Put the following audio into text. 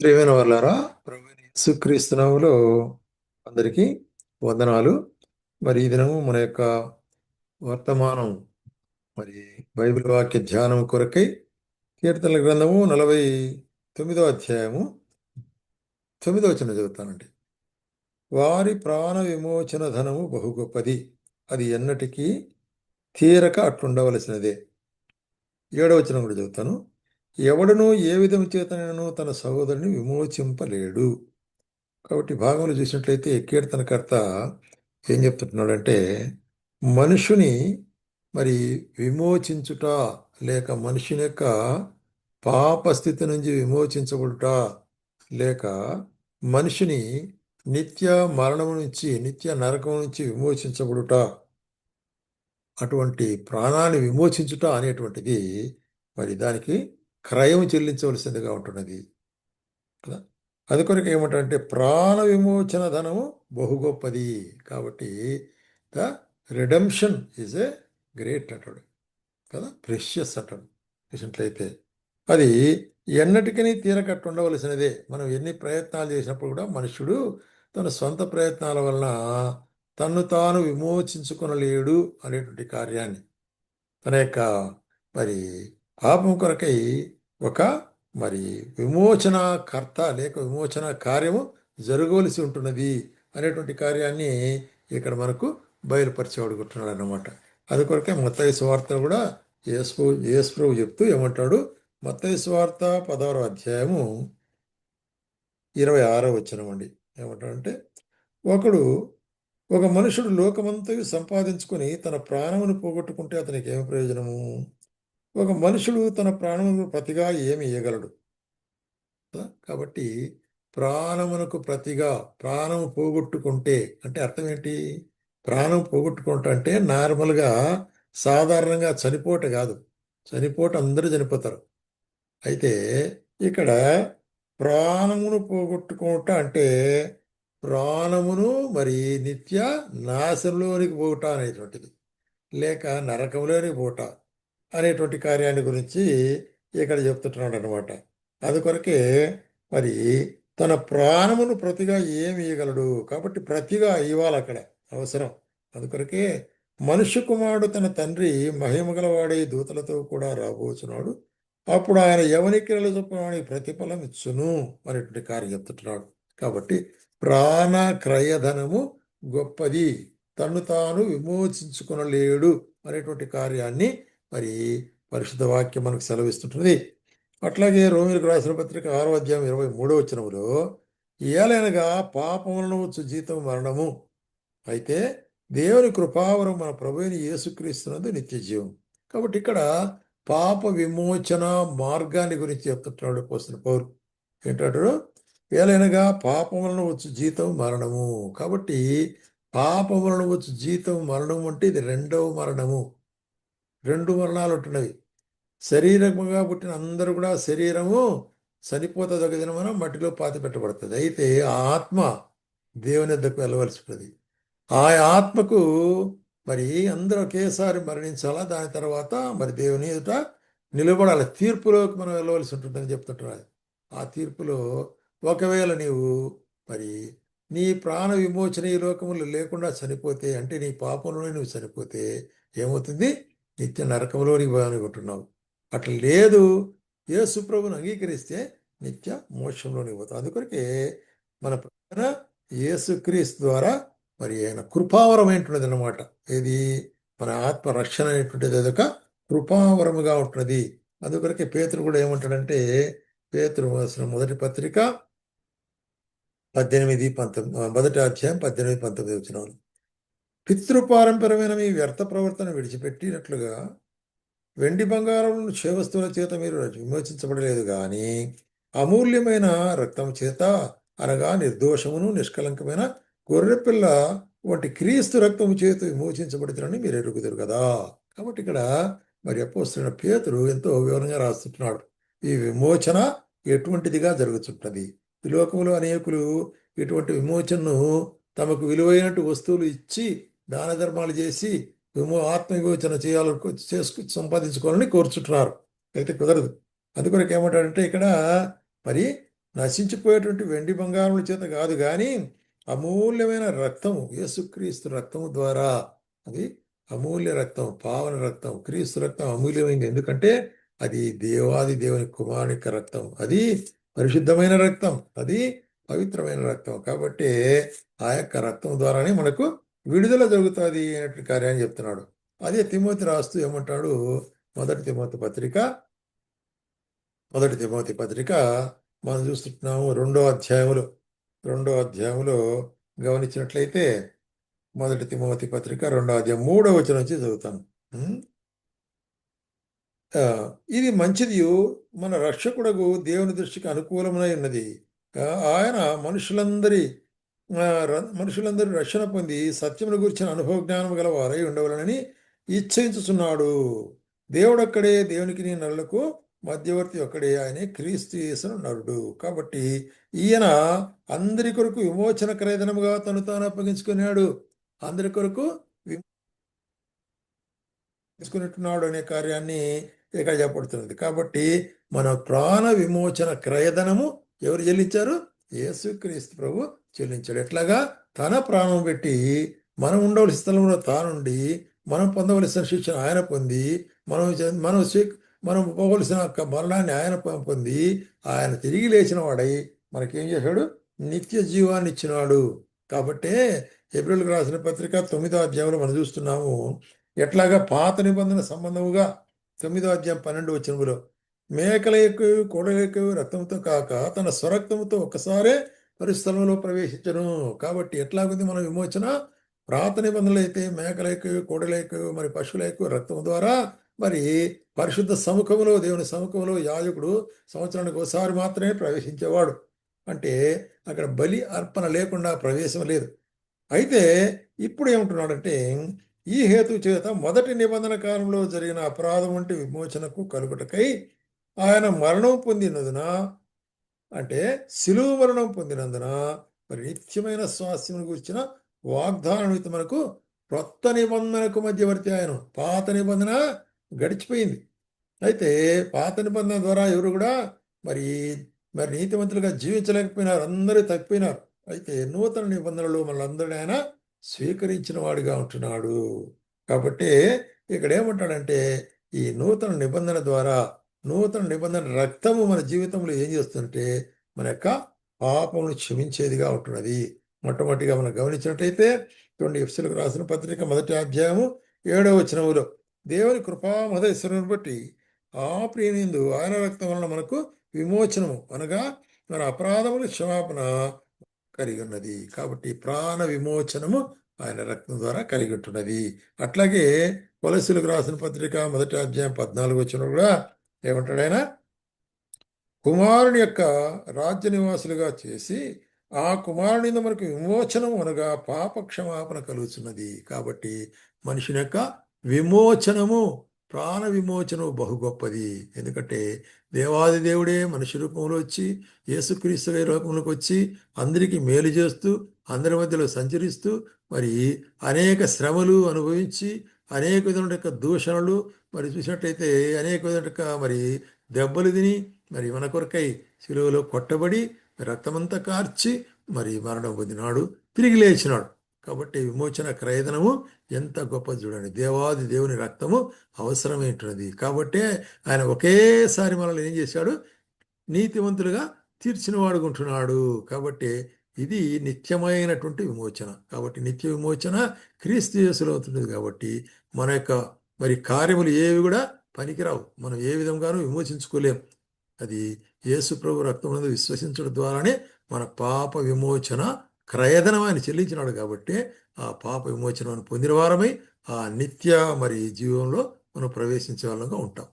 ప్రియమైన వాళ్ళారా, ప్రభువైన యేసుక్రీస్తు నామములో అందరికీ వందనాలు. మరి ఈ దినము మన యొక్క వర్తమానం మరి బైబిల్ వాక్య ధ్యానం కొరకై కీర్తనల గ్రంథము 49వ అధ్యాయము 9వ వచనం చదువుతానండి. వారి ప్రాణ విమోచన ధనము బహు గొప్పది, అది ఎన్నటికీ తీరక అట్లుండవలసినదే. 7వ వచనం కూడా చదువుతాను. ఎవడునూ ఏ విధము చేతనైనను తన సహోదరుని విమోచింపలేడు. కాబట్టి భాగంలో చూసినట్లయితే కీర్తనకర్త ఏం చెప్తున్నాడంటే, మనుషుని మరి విమోచించుట, లేక మనుషుని యొక్క పాప స్థితి నుంచి విమోచించబడుట, లేక మనిషిని నిత్య మరణము నుంచి, నిత్య నరకం నుంచి విమోచించబడుట, అటువంటి ప్రాణాన్ని విమోచించుట అనేటువంటిది మరి దానికి క్రయం చెల్లించవలసిందిగా ఉంటున్నది కదా. అందుకొరకు ఏమంటారంటే ప్రాణ విమోచన ధనము బహు గొప్పది. కాబట్టి the redemption is a great అంటాడు కదా, ప్రెషియస్ అంటాడు చూసినట్లయితే. అది ఎన్నటికీ తీరకట్టు ఉండవలసినదే. మనం ఎన్ని ప్రయత్నాలు చేసినప్పుడు కూడా మనుష్యుడు తన సొంత ప్రయత్నాల వలన తన్ను తాను విమోచించుకొనలేడు అనేటువంటి కార్యాన్ని, తన యొక్క మరి పాపం కొరకై ఒక మరి విమోచన కర్త లేక విమోచన కార్యము జరగవలసి ఉంటున్నది అనేటువంటి కార్యాన్ని ఇక్కడ మనకు బయలుపరిచేవాడుకుంటున్నాడు అన్నమాట. అది కొరకే మత్తయి సువార్త కూడా యేసు ప్రభు చెప్తూ ఏమంటాడు, మత్తయి సువార్త 16వ అధ్యాయము 26వ వచనం అండి. ఏమంటాడంటే, ఒక మనుషుడు లోకమంతయు సంపాదించుకొని తన ప్రాణమును పోగొట్టుకుంటే అతనికి ఏమి ప్రయోజనము? ఒక మనుషుడు తన ప్రాణమును ప్రతిగా ఏమి ఇయ్యగలడు? కాబట్టి ప్రాణమునకు ప్రతిగా ప్రాణము పోగొట్టుకుంటే అంటే అర్థం ఏంటి? ప్రాణం పోగొట్టుకుంటా అంటే నార్మల్గా సాధారణంగా చనిపోట కాదు. చనిపోట అందరూ చనిపోతారు. అయితే ఇక్కడ ప్రాణమును పోగొట్టుకోవట అంటే ప్రాణమును మరి నిత్య నాశనంలోనికి పోవట అనేటువంటిది, లేక నరకంలోనికి పోవట అనేటువంటి కార్యాన్ని గురించి ఇక్కడ చెప్తుంటున్నాడు అనమాట. అందుకొరకే మరి తన ప్రాణమును ప్రతిగా ఏమి ఇవ్వగలడు? కాబట్టి ప్రతిగా ఇవ్వాలి అక్కడ అవసరం. అందుకొరకే మనుష్య కుమారుడు తన తండ్రి మహిమగలవాడై దూతలతో కూడా రాబోచున్నాడు. అప్పుడు ఆయన ఎవరికి చొప్పున ప్రతిఫలం ఇచ్చును అనేటువంటి కార్యం చెప్తుంటున్నాడు. కాబట్టి ప్రాణ క్రయధనము గొప్పది, తన్ను తాను విమోచించుకొనలేడు అనేటువంటి కార్యాన్ని మరి పరిశుద్ధ వాక్యం మనకు సెలవిస్తుంటుంది. అట్లాగే రోమిలకు రాసిన పత్రిక 6వ అధ్యాయం 23వ వచనములో, ఏలైనగా పాపములను వచ్చు జీతం మరణము, అయితే దేవుని కృపావరం మన ప్రభువైన యేసుక్రీస్తునందు నిత్య జీవం. కాబట్టి ఇక్కడ పాప విమోచన మార్గాన్ని గురించి చెప్తుంటున్నాడు అపోస్తలుడు పౌలు. ఏంటాడు? ఏలైనగా పాపములను వచ్చు జీతం మరణము. కాబట్టి పాపములను వచ్చు జీతం మరణము అంటే ఇది రెండవ మరణము. 2 మరణాలు ఉంటున్నవి. శరీరముగా పుట్టిన అందరూ కూడా శరీరము చనిపోతుంది, ఒక దినమున మట్టిలో పాతి పెట్టబడుతుంది. అయితే ఆ ఆత్మ దేవుని వద్దకు వెళ్ళవలసి ఉంటుంది. ఆ ఆత్మకు మరి అందరూ ఒకేసారి మరణించాలా, దాని తర్వాత మరి దేవుని ఎదుట నిలబడాలి, తీర్పులోకి మనం వెళ్ళవలసి ఉంటుందని చెప్తుంటున్నారు. ఆ తీర్పులో ఒకవేళ నీవు మరి నీ ప్రాణ విమోచన ఈ లోకములు లేకుండా చనిపోతే, అంటే నీ పాపంలో నువ్వు చనిపోతే ఏమవుతుంది? నిత్య నరకంలోనికి పోయాలనుకుంటున్నావు. అట్లా లేదు, యేసు ప్రభువును అంగీకరిస్తే నిత్య మోక్షంలోనికి పోతాం. అందుకొరకే మన ప్రధాన యేసుక్రీస్తు ద్వారా మరి ఆయన కృపావరం ఏంటున్నది అన్నమాట. ఏది? మన ఆత్మ రక్షణ అనేటువంటిది అదొక కృపావరముగా ఉంటున్నది. అందుకొరకే పేతురు కూడా ఏమంటాడంటే, పేతురు రాసిన మొదటి పత్రిక 18-19 పితృపారంపరమైన మీ వ్యర్థ ప్రవర్తన విడిచిపెట్టినట్లుగా వెండి బంగారములను క్షయవస్తువుల చేత మీరు విమోచించబడలేదు గాని అమూల్యమైన రక్తం చేత, అనగా నిర్దోషమును నిష్కలంకమైన గొర్రెపిల్ల వంటి క్రీస్తు రక్తము చేత విమోచించబడుతుందని మీరు ఎరుగుదురు కదా. కాబట్టి ఇక్కడ మరి అపోస్తలుడైన పేతురు ఎంతో వివరంగా రాస్తున్నాడు. ఈ విమోచన ఎటువంటిదిగా జరుగుతుంటుంది. ఈ లోకంలో అనేకులు ఇటువంటి విమోచనను తమకు విలువైనటు వస్తువులు ఇచ్చి దాన ధర్మాలు చేసి ఆత్మ విమోచన సంపాదించుకోవాలని కోరుచుంటున్నారు. అయితే కుదరదు. అందుకొరకు ఏమంటాడంటే ఇక్కడ మరి నశించిపోయేటువంటి వెండి బంగారముల చేత కాదు కానీ అమూల్యమైన రక్తము, యేసుక్రీస్తు రక్తము ద్వారా. అది అమూల్య రక్తం, పావన రక్తం. క్రీస్తు రక్తం అమూల్యమైంది, ఎందుకంటే అది దేవాది దేవుని కుమారుని యొక్క రక్తం. అది పరిశుద్ధమైన రక్తం, అది పవిత్రమైన రక్తం. కాబట్టి ఆ యొక్క రక్తం ద్వారానే మనకు విడుదల జరుగుతుంది అనేటువంటి కార్యాన్ని చెప్తున్నాడు. అదే తిమోతి రాస్తూ ఏమంటాడు, మొదటి తిమోతి పత్రిక మొదటి తిమోతి పత్రిక మనం చూస్తున్నాము రెండో అధ్యాయములో గమనించినట్లయితే, మొదటి తిమోతి పత్రిక 2వ అధ్యాయం 3వ వచనం నుంచి చదువుతాను. ఉం? ఆ, ఇది మంచిది, మన రక్షకుడకు దేవుని దృష్టికి అనుకూలమై ఉన్నది. ఆ, ఆయన మనుషులందరూ రక్షణ పొంది సత్యమును గురించిన అనుభవ జ్ఞానం గల వారై ఉండవలనని ఇచ్చయించుచున్నాడు. దేవుడొక్కడే, దేవునికి నరులకు మధ్యవర్తి ఒక్కడే, ఆయనే క్రీస్తు యేసును నరుడు. కాబట్టి ఈయన అందరి కొరకు విమోచన క్రయధనముగా తను తాను అప్పగించుకున్నాడు. అందరి కొరకు తీసుకున్నట్టున్నాడు అనే కార్యాన్ని ఇక్కడ చెప్పబడుతున్నది. కాబట్టి మన ప్రాణ విమోచన క్రయధనము ఎవరు చెల్లించారు? యేసుక్రీస్తు ప్రభు చెల్లించాడు. ఎట్లాగా? తన ప్రాణం పెట్టి మనం ఉండవలసిన స్థలంలో తానుండి, మనం పొందవలసిన శిక్షణ ఆయన పొంది, మనం మనం మనం పోవలసిన మరణాన్ని ఆయన పొంది, ఆయన తిరిగి లేచిన వాడై మనకేం చేశాడు? నిత్య జీవాన్ని ఇచ్చినాడు. కాబట్టే ఏప్రిల్కి రాసిన పత్రిక 9వ అధ్యాయంలో మనం చూస్తున్నాము, ఎట్లాగా పాత నిబంధన సంబంధముగా 9వ అధ్యాయం 12వ వచనములో మేకల ఎక్కువ కోడల ఎక్కువ రక్తంతో కాక తన స్వరక్తముతో ఒక్కసారే పరిస్థలంలో ప్రవేశించను. కాబట్టి ఎట్లాగుంది మన విమోచన? పాత నిబంధనలు అయితే మేకల ఎక్కువ కోడల ఎక్కువ మరి పశువుల ఎక్కువ రక్తం ద్వారా మరి పరిశుద్ధ సముఖంలో, దేవుని సముఖంలో యాజకుడు సంవత్సరానికి ఒకసారి మాత్రమే ప్రవేశించేవాడు. అంటే అక్కడ బలి అర్పణ లేకుండా ప్రవేశం లేదు. అయితే ఇప్పుడు ఏమంటున్నాడంటే, ఈ హేతు చేత మొదటి నిబంధన కాలంలో జరిగిన అపరాధం వంటి విమోచనకు కలుగుటకై ఆయన మరణం పొందినందున, అంటే శిలువ మరణం పొందినందున మరి నిత్యమైన స్వాస్థ్యం గురించిన వాగ్దానం మనకు కొత్త నిబంధనకు మధ్యవర్తి ఆయన. పాత నిబంధన గడిచిపోయింది. అయితే పాత నిబంధన ద్వారా ఎవరు కూడా మరి మరి నీతివంతులుగా జీవించలేకపోయినారు, అందరూ తప్పిపోయినారు. అయితే నూతన నిబంధనలు మనందరినీ ఆయన స్వీకరించిన వాడిగా ఉంటున్నాడు. కాబట్టి ఇక్కడ ఏమంటాడంటే, ఈ నూతన నిబంధన ద్వారా, నూతన నిబంధన రక్తము మన జీవితంలో ఏం చేస్తుందంటే మన యొక్క పాపమును క్షమించేదిగా ఉంటున్నది. మొట్టమొదటిగా మనం గమనించినట్టయితే చూడండి, ఎఫెసీయులకు రాసిన పత్రిక 1వ అధ్యాయము 7వ వచనములో, దేవుని కృపా మహదైశ్వర్యమును బట్టి ఆ ప్రియనిందు ఆయన రక్తం వలన మనకు విమోచనము, అనగా మన అపరాధముల క్షమాపణ కలిగి ఉన్నది. కాబట్టి ప్రాణ విమోచనము ఆయన రక్తం ద్వారా కలిగి ఉంటున్నది. అట్లాగే కొలస్సీయులకు రాసిన పత్రిక 1వ అధ్యాయం 14వ వచనం కూడా ఏమంటాడు ఆయన? కుమారుని యొక్క రాజ్య నివాసులుగా చేసి ఆ కుమారుని మనకు విమోచనం, అనగా పాప క్షమాపణ కలుగుతున్నది. కాబట్టి మనిషిని యొక్క విమోచనము, ప్రాణ విమోచనము బహు గొప్పది. ఎందుకంటే దేవాది దేవుడే మనిషి రూపంలో వచ్చి, యేసుక్రీస్తు రూపంలోకి వచ్చి అందరికీ మేలు చేస్తూ, అందరి మధ్యలో సంచరిస్తూ, మరి అనేక శ్రమలు అనుభవించి, అనేక విధమైన దూషణలు మరి చూసినట్లయితే, అనేక విధమైన మరి దెబ్బలు తిని, మరి మన కొరకై శిలువలో కొట్టబడి రక్తమంతా కార్చి మరి మరణం పొందినాడు, తిరిగి లేచినాడు. కాబట్టి విమోచన క్రయధనము ఎంత గొప్ప చూడండి. దేవాది దేవుని రక్తము అవసరమైంటున్నది. కాబట్టే ఆయన ఒకేసారి మనల్ని ఏం చేశాడు? నీతివంతులుగా తీర్చిన వాడుకుంటున్నాడు. కాబట్టి ఇది నిత్యమైనటువంటి విమోచన. కాబట్టి నిత్య విమోచన క్రీస్తు యేసులో అవుతున్నది. కాబట్టి మన యొక్క మరి కార్యములు ఏవి కూడా పనికిరావు, మనం ఏ విధంగానూ విమోచించుకోలేం. అది యేసు ప్రభు రక్తం అనేది విశ్వసించడం ద్వారానే మన పాప విమోచన క్రయధనం ఆయన చెల్లించినాడు. కాబట్టి ఆ పాప విమోచనను పొందిన వారమై ఆ నిత్య మరి జీవంలో మనం ప్రవేశించే వాళ్ళంగా ఉంటాం.